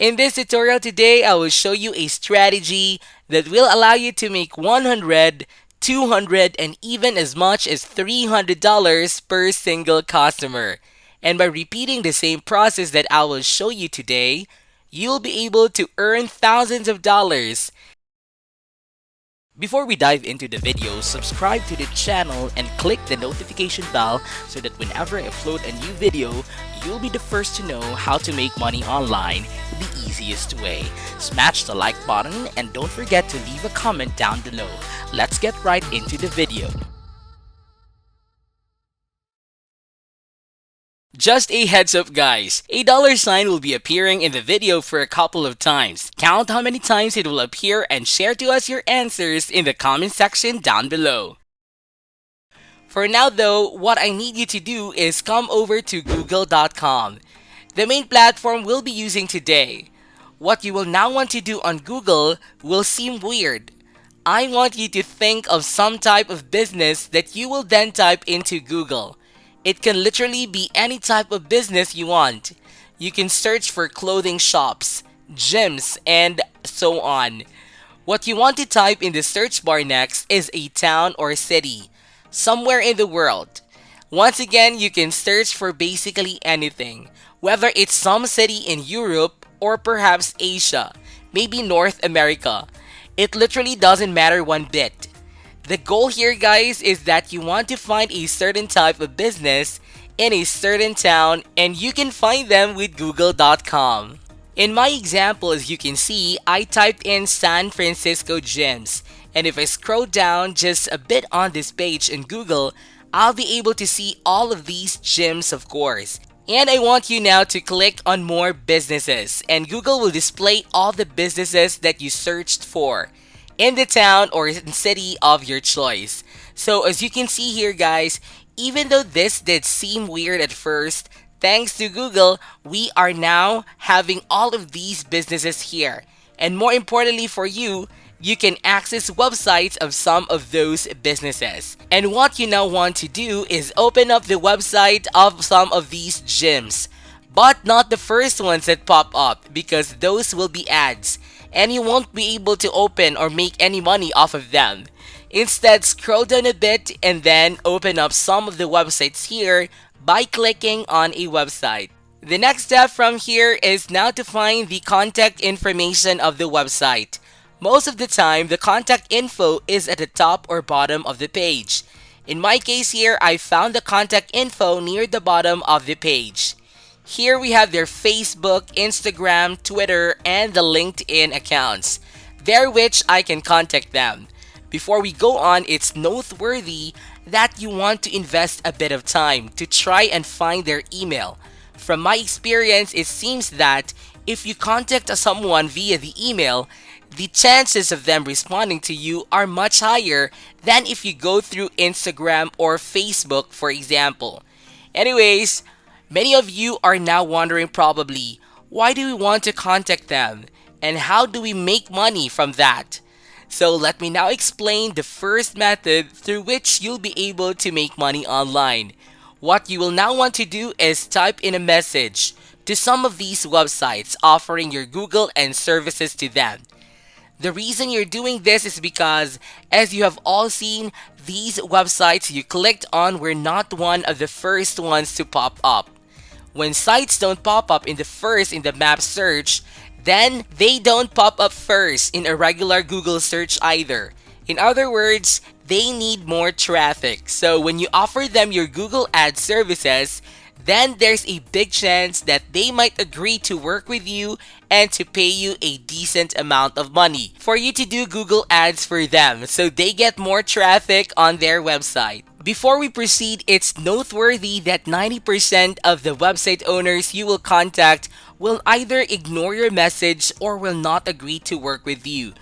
In this tutorial today, I will show you a strategy that will allow you to make 100, 200, and even as much as $300 per single customer. And by repeating the same process that I will show you today, you'll be able to earn thousands of dollars. Before we dive into the video, subscribe to the channel and click the notification bell so that whenever I upload a new video, you'll be the first to know how to make money online the easiest way. Smash the like button and don't forget to leave a comment down below. Let's get right into the video. Just a heads up guys, a dollar sign will be appearing in the video for a couple of times. Count how many times it will appear and share to us your answers in the comment section down below. For now though, what I need you to do is come over to google.com, the main platform we'll be using today. What you will now want to do on Google will seem weird. I want you to think of some type of business that you will then type into Google. It can literally be any type of business you want. You can search for clothing shops, gyms, and so on. What you want to type in the search bar next is a town or city, somewhere in the world. Once again, you can search for basically anything, whether it's some city in Europe or perhaps Asia, maybe North America. It literally doesn't matter one bit. The goal here guys is that you want to find a certain type of business in a certain town and you can find them with google.com. In my example, as you can see, I typed in San Francisco gyms, and if I scroll down just a bit on this page in Google, I'll be able to see all of these gyms of course. And I want you now to click on more businesses and Google will display all the businesses that you searched for in the town or in city of your choice. So as you can see here guys, even though this did seem weird at first, thanks to Google, we are now having all of these businesses here. And more importantly for you, you can access websites of some of those businesses. And what you now want to do is open up the website of some of these gyms. But not the first ones that pop up because those will be ads and you won't be able to open or make any money off of them. Instead, scroll down a bit and then open up some of the websites here by clicking on a website. The next step from here is now to find the contact information of the website. Most of the time, the contact info is at the top or bottom of the page. In my case here, I found the contact info near the bottom of the page. Here we have their Facebook, Instagram, Twitter, and the LinkedIn accounts, there which I can contact them. Before we go on, it's noteworthy that you want to invest a bit of time to try and find their email. From my experience, it seems that if you contact someone via the email, the chances of them responding to you are much higher than if you go through Instagram or Facebook, for example. Anyways, many of you are now wondering probably, why do we want to contact them? And how do we make money from that? So let me now explain the first method through which you'll be able to make money online. What you will now want to do is type in a message to some of these websites offering your Google and services to them. The reason you're doing this is because, as you have all seen, these websites you clicked on were not one of the first ones to pop up. When sites don't pop up in the map search, then they don't pop up first in a regular Google search either. In other words, they need more traffic. So when you offer them your Google Ads services, then there's a big chance that they might agree to work with you and to pay you a decent amount of money for you to do Google Ads for them so they get more traffic on their website. Before we proceed, it's noteworthy that 90% of the website owners you will contact will either ignore your message or will not agree to work with you.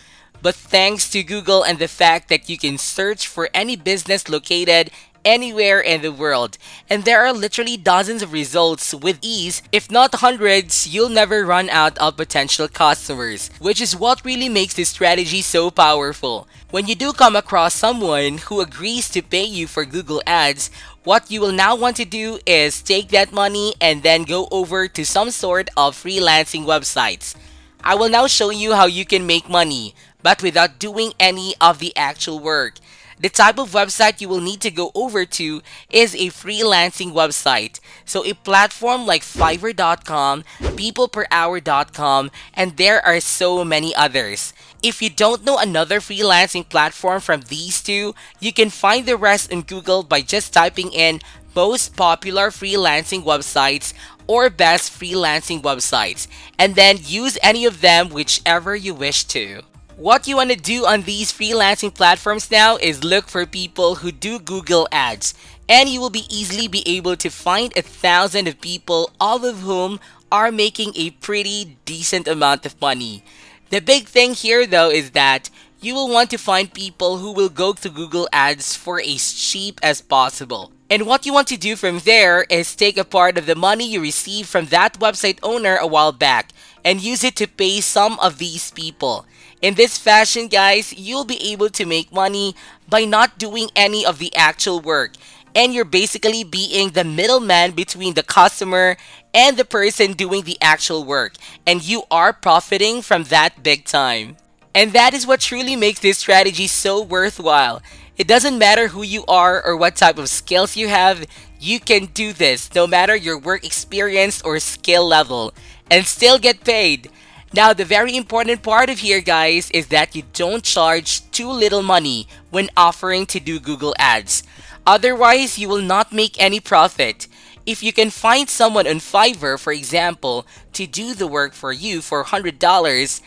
But thanks to Google and the fact that you can search for any business located anywhere in the world. And there are literally dozens of results with ease, if not hundreds. You'll never run out of potential customers, which is what really makes this strategy so powerful. When you do come across someone who agrees to pay you for Google Ads, what you will now want to do is take that money and then go over to some sort of freelancing websites. I will now show you how you can make money, but without doing any of the actual work. The type of website you will need to go over to is a freelancing website. So a platform like Fiverr.com, peopleperhour.com, and there are so many others. If you don't know another freelancing platform from these two, you can find the rest in Google by just typing in most popular freelancing websites or best freelancing websites, and then use any of them, whichever you wish to. What you want to do on these freelancing platforms now is look for people who do Google Ads, and you will easily be able to find 1,000 of people, all of whom are making a pretty decent amount of money. The big thing here though is that you will want to find people who will go to Google Ads for as cheap as possible. And what you want to do from there is take a part of the money you received from that website owner a while back and use it to pay some of these people. In this fashion, guys, you'll be able to make money by not doing any of the actual work. And you're basically being the middleman between the customer and the person doing the actual work. And you are profiting from that big time. And that is what truly makes this strategy so worthwhile. It doesn't matter who you are or what type of skills you have, you can do this no matter your work experience or skill level and still get paid. Now, the very important part of here, guys, is that you don't charge too little money when offering to do Google Ads. Otherwise, you will not make any profit. If you can find someone on Fiverr, for example, to do the work for you for $100,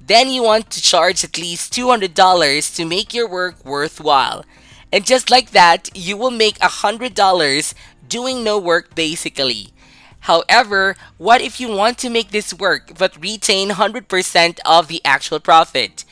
then you want to charge at least $200 to make your work worthwhile. And just like that, you will make $100 doing no work basically. However, what if you want to make this work but retain 100% of the actual profit?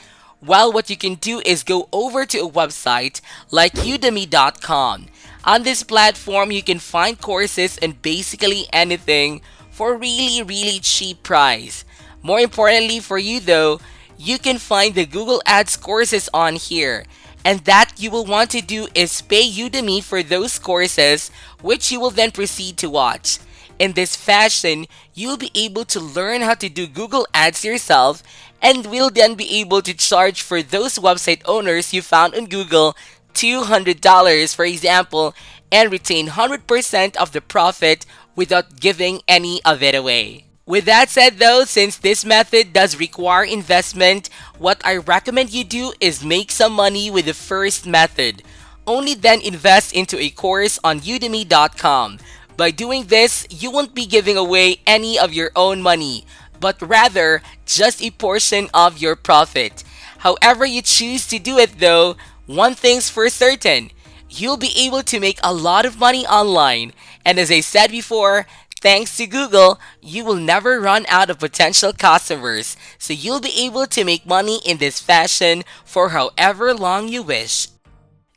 Well, what you can do is go over to a website like udemy.com. On this platform, you can find courses and basically anything for really cheap price. More importantly for you though, you can find the Google Ads courses on here. And that you will want to do is pay Udemy for those courses, which you will then proceed to watch. In this fashion, you'll be able to learn how to do Google Ads yourself and will then be able to charge for those website owners you found on Google $200, for example, and retain 100% of the profit without giving any of it away. With that said though, since this method does require investment, what I recommend you do is make some money with the first method. Only then invest into a course on udemy.com. By doing this, you won't be giving away any of your own money, but rather just a portion of your profit. However you choose to do it though, one thing's for certain, you'll be able to make a lot of money online. And as I said before, thanks to Google, you will never run out of potential customers. So you'll be able to make money in this fashion for however long you wish.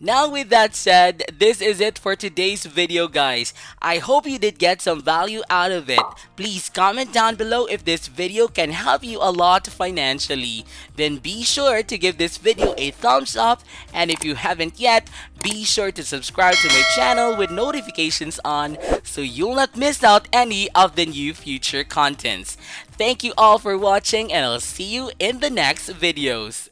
Now with that said, this is it for today's video, guys. I hope you did get some value out of it. Please comment down below if this video can help you a lot financially. Then be sure to give this video a thumbs up, and if you haven't yet, be sure to subscribe to my channel with notifications on so you'll not miss out any of the new future contents. Thank you all for watching, and I'll see you in the next videos.